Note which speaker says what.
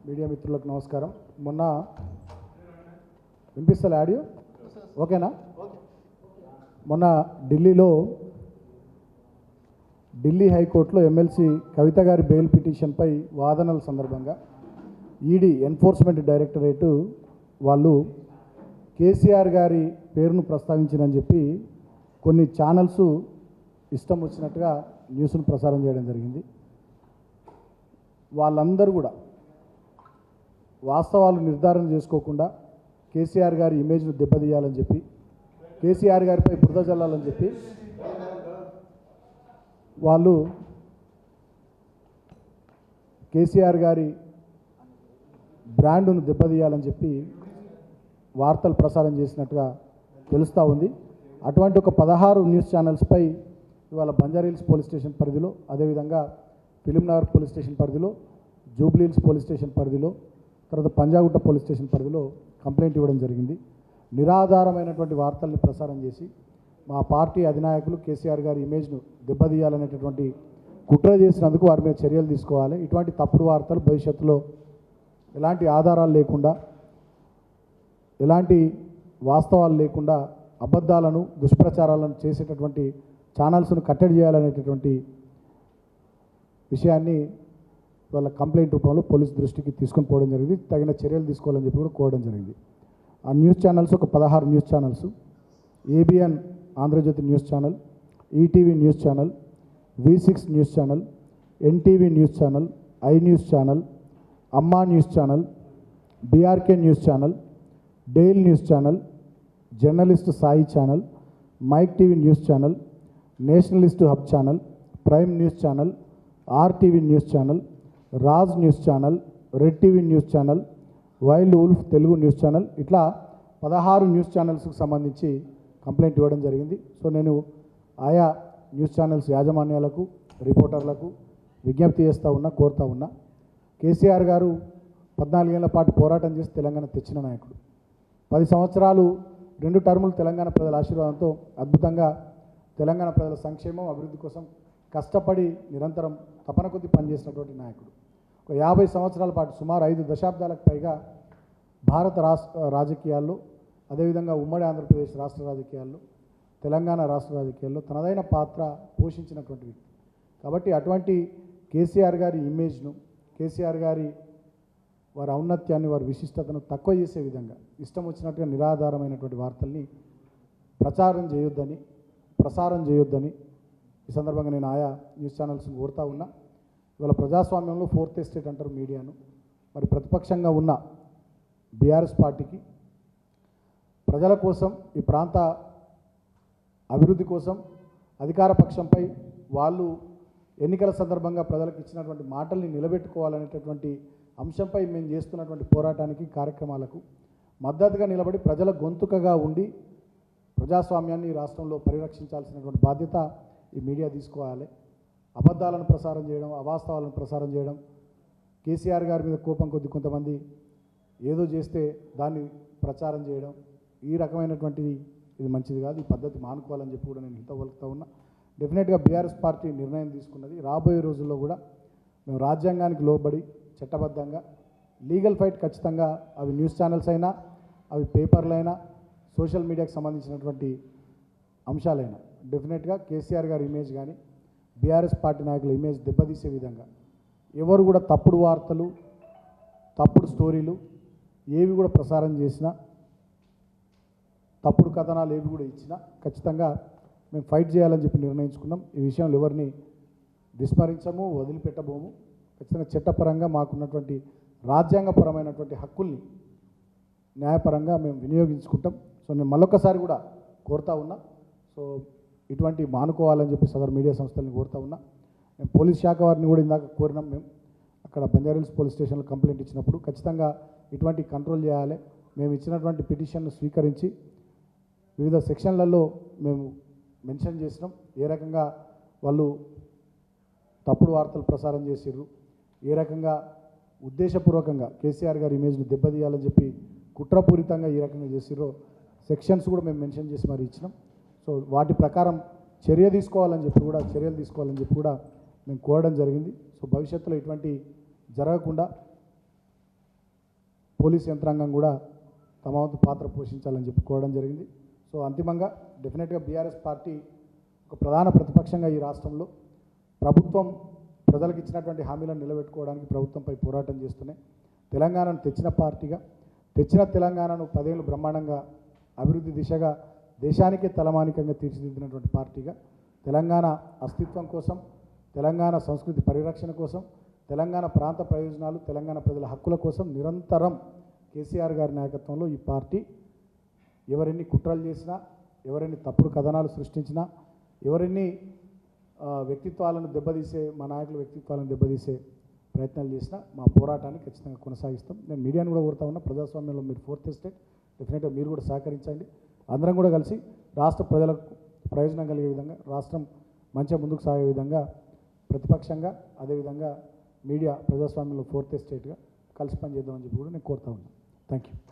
Speaker 1: Media మిత్రులకు నమస్కారం. మొన్న వినిపిస్తలే ఆడియో ఓకేనా? మొన్న ఢిల్లీ హైకోర్టులో ఎమ్మెల్సీ కవిత గారి బెయిల్ పిటిషన్పై వాదనల సందర్భంగా ఈడీ ఎన్ఫోర్స్మెంట్ డైరెక్టరేటు వాళ్ళు కేసీఆర్ గారి పేరును ప్రస్తావించినని చెప్పి కొన్ని ఛానల్స్ ఇష్టం వచ్చినట్టుగా న్యూస్ను ప్రసారం చేయడం జరిగింది. వాళ్ళందరూ కూడా వాస్తవాలు నిర్ధారణ చేసుకోకుండా కేసీఆర్ గారి ఇమేజ్ను దెబ్బతీయాలని చెప్పి, కేసీఆర్ గారిపై బురద జల్లాలని చెప్పి వాళ్ళు కేసీఆర్ గారి బ్రాండును దెబ్బతీయాలని చెప్పి వార్తలు ప్రసారం చేసినట్టుగా తెలుస్తూ ఉంది. అటువంటి ఒక 16 న్యూస్ ఛానల్స్పై ఇవాళ బంజారాహిల్స్ పోలీస్ స్టేషన్ పరిధిలో, అదేవిధంగా ఫిలింనగర్ పోలీస్ స్టేషన్ పరిధిలో, జూబ్లీహిల్స్ పోలీస్ స్టేషన్ పరిధిలో, తర్వాత పంజాగుట్ట పోలీస్ స్టేషన్ పరిధిలో కంప్లైంట్ ఇవ్వడం జరిగింది. నిరాధారమైనటువంటి వార్తల్ని ప్రసారం చేసి మా పార్టీ అధినాయకులు కేసీఆర్ గారి ఇమేజ్ను దెబ్బతీయాలనేటటువంటి కుట్ర చేసినందుకు వారి మీద చర్యలు తీసుకోవాలి. ఇటువంటి తప్పుడు వార్తలు భవిష్యత్తులో ఎలాంటి ఆధారాలు లేకుండా, ఎలాంటి వాస్తవాలు లేకుండా అబద్ధాలను, దుష్ప్రచారాలను చేసేటటువంటి ఛానల్స్ను కట్టడి చేయాలనేటటువంటి విషయాన్ని వాళ్ళ కంప్లైంట్ రూపంలో పోలీస్ దృష్టికి తీసుకొని పోవడం జరిగింది. తగిన చర్యలు తీసుకోవాలని చెప్పి కూడా కోరడం జరిగింది. ఆ న్యూస్ ఛానల్స్ ఒక 16 news channels: ABN Andhrajyothi news channel, ETV news channel, V6 news channel, NTV news channel, I news channel, Amma news channel, BRK news channel, dial news channel, journalist Sai channel, mic TV news channel, nationalist hub channel, prime news channel, RTV news channel, Raj news channel, red TV news channel, wild wolf Telugu news channel, ఇట్లా 16 news ఛానల్స్కి సంబంధించి complaint ఇవ్వడం జరిగింది. So నేను ఆయా news channels యాజమాన్యాలకు, రిపోర్టర్లకు విజ్ఞప్తి కోరుతా ఉన్నా. కేసీఆర్ గారు 14 ఏళ్ల పాటు పోరాటం చేసి తెలంగాణ తెచ్చిన నాయకుడు. 10 సంవత్సరాలు 2 టర్ములు తెలంగాణ ప్రజల ఆశీర్వాదంతో అద్భుతంగా తెలంగాణ ప్రజల సంక్షేమం, అభివృద్ధి కోసం కష్టపడి నిరంతరం తపన కొద్ది పనిచేసినటువంటి నాయకుడు. ఒక 50 సంవత్సరాల పాటు, సుమారు 5 దశాబ్దాలకు పైగా భారత రాజకీయాల్లో, అదేవిధంగా ఉమ్మడి ఆంధ్రప్రదేశ్ రాష్ట్ర రాజకీయాల్లో, తెలంగాణ రాష్ట్ర రాజకీయాల్లో తనదైన పాత్ర పోషించినటువంటి వ్యక్తి. కాబట్టి అటువంటి కేసీఆర్ గారి ఇమేజ్ను, కేసీఆర్ గారి వారి ఔన్నత్యాన్ని, వారి విశిష్టతను తక్కువ చేసే విధంగా ఇష్టం వచ్చినట్టుగా నిరాధారమైనటువంటి వార్తల్ని ప్రసారం చేయొద్దని ఈ సందర్భంగా నేను ఆయా న్యూస్ ఛానల్స్ని కోరుతా ఉన్నా. ఇవాళ ప్రజాస్వామ్యంలో 4th ఎస్టేట్ అంటారు మీడియాను. మరి ప్రతిపక్షంగా ఉన్న బీఆర్ఎస్ పార్టీకి ప్రజల కోసం, ఈ ప్రాంత అభివృద్ధి కోసం అధికార పక్షంపై వాళ్ళు ఎన్నికల సందర్భంగా ప్రజలకు ఇచ్చినటువంటి మాటల్ని నిలబెట్టుకోవాలనేటటువంటి అంశంపై మేము చేస్తున్నటువంటి పోరాటానికి, కార్యక్రమాలకు మద్దతుగా నిలబడి ప్రజల గొంతుకగా ఉండి ప్రజాస్వామ్యాన్ని ఈ రాష్ట్రంలో పరిరక్షించాల్సినటువంటి బాధ్యత ఈ మీడియా తీసుకోవాలి. అబద్ధాలను ప్రసారం చేయడం, అవాస్తవాలను ప్రసారం చేయడం, కేసీఆర్ గారి మీద కోపం కొద్ది కొంతమంది ఏదో చేస్తే దాన్ని ప్రచారం చేయడం, ఈ రకమైనటువంటిది ఇది మంచిది కాదు. ఈ పద్ధతి మానుకోవాలని చెప్పి కూడా నేను హితవలుకుతా ఉన్నా. డెఫినెట్గా బీఆర్ఎస్ పార్టీ నిర్ణయం తీసుకున్నది. రాబోయే రోజుల్లో కూడా మేము రాజ్యాంగానికి లోబడి చట్టబద్ధంగా లీగల్ ఫైట్ ఖచ్చితంగా, అవి న్యూస్ ఛానల్స్ అయినా, అవి పేపర్లైనా, సోషల్ మీడియాకి సంబంధించినటువంటి అంశాలైనా డెఫినెట్గా కేసీఆర్ గారి ఇమేజ్ కానీ, బీఆర్ఎస్ పార్టీ నాయకుల ఇమేజ్ దెబ్బతీసే విధంగా ఎవరు కూడా తప్పుడు వార్తలు, తప్పుడు స్టోరీలు ఏవి కూడా ప్రసారం చేసినా, తప్పుడు కథనాలు ఏవి కూడా ఇచ్చినా ఖచ్చితంగా మేము ఫైట్ చేయాలని చెప్పి నిర్ణయించుకున్నాం. ఈ విషయంలో ఎవరిని విస్మరించము, వదిలిపెట్టబోము. ఖచ్చితంగా చట్టపరంగా మాకున్నటువంటి రాజ్యాంగపరమైనటువంటి హక్కుల్ని న్యాయపరంగా మేము వినియోగించుకుంటాం. సో నేను మళ్ళొక్కసారి కూడా కోరుతా ఉన్నా. సో ఇటువంటి మానుకోవాలని చెప్పి సదరు మీడియా సంస్థల్ని కోరుతా ఉన్నా. మేము పోలీస్ శాఖ వారిని కూడా ఇందాక కోరినాం. మేము అక్కడ బంజారాహిల్స్ పోలీస్ స్టేషన్లో కంప్లైంట్ ఇచ్చినప్పుడు ఖచ్చితంగా ఇటువంటి కంట్రోల్ చేయాలి. మేము ఇచ్చినటువంటి పిటిషన్ను స్వీకరించి వివిధ సెక్షన్లలో మేము మెన్షన్ చేసినాం. ఏ రకంగా వాళ్ళు తప్పుడు వార్తలు ప్రసారం చేసిర్రు, ఏ రకంగా ఉద్దేశపూర్వకంగా కేసీఆర్ గారి ఇమేజ్ను దెబ్బతీయాలని చెప్పి కుట్రపూరితంగా ఏ రకంగా చేసిర్రో సెక్షన్స్ కూడా మేము మెన్షన్ చేసి మరి ఇచ్చినాం. సో వాటి ప్రకారం చర్యలు తీసుకోవాలని చెప్పి కూడా మేము కోరడం జరిగింది. సో భవిష్యత్తులో ఇటువంటి జరగకుండా పోలీస్ యంత్రాంగం కూడా తమ వంతు పాత్ర పోషించాలని చెప్పి కోరడం జరిగింది. సో అంతిమంగా డెఫినెట్గా బీఆర్ఎస్ పార్టీ ఒక ప్రధాన ప్రతిపక్షంగా ఈ రాష్ట్రంలో ప్రభుత్వం ప్రజలకు ఇచ్చినటువంటి హామీలను నిలబెట్టుకోవడానికి ప్రభుత్వంపై పోరాటం చేస్తూనే తెలంగాణను తెచ్చిన పార్టీగా, తెచ్చిన తెలంగాణను 10 ఏళ్ళు బ్రహ్మాండంగా అభివృద్ధి దిశగా దేశానికే తలమానికంగా తీర్చిదిద్దినటువంటి పార్టీగా తెలంగాణ అస్తిత్వం కోసం, తెలంగాణ సంస్కృతి పరిరక్షణ కోసం, తెలంగాణ ప్రాంత ప్రయోజనాలు, తెలంగాణ ప్రజల హక్కుల కోసం నిరంతరం కేసీఆర్ గారి నాయకత్వంలో ఈ పార్టీ ఎవరెన్ని కుట్రలు చేసినా, ఎవరెన్ని తప్పుడు కథనాలు సృష్టించినా, ఎవరెన్ని వ్యక్తిత్వాలను దెబ్బతీసే, మా నాయకుల వ్యక్తిత్వాలను దెబ్బతీసే ప్రయత్నాలు చేసినా మా పోరాటాన్ని ఖచ్చితంగా కొనసాగిస్తాం. నేను మీడియాను కూడా కోరుతా ఉన్నా, ప్రజాస్వామ్యంలో మీరు 4th ఎస్టేట్, డెఫినెట్గా మీరు కూడా సహకరించండి. అందరం కూడా కలిసి రాష్ట్ర ప్రజలకు ప్రయోజనం కలిగే విధంగా, రాష్ట్రం మంచిగా ముందుకు సాగే విధంగా ప్రతిపక్షంగా, అదేవిధంగా మీడియా ప్రజాస్వామ్యంలో 4th ఎస్టేట్గా కలిసి పనిచేద్దామని చెప్పి కూడా నేను కోరుతా ఉన్నాను. Thank you.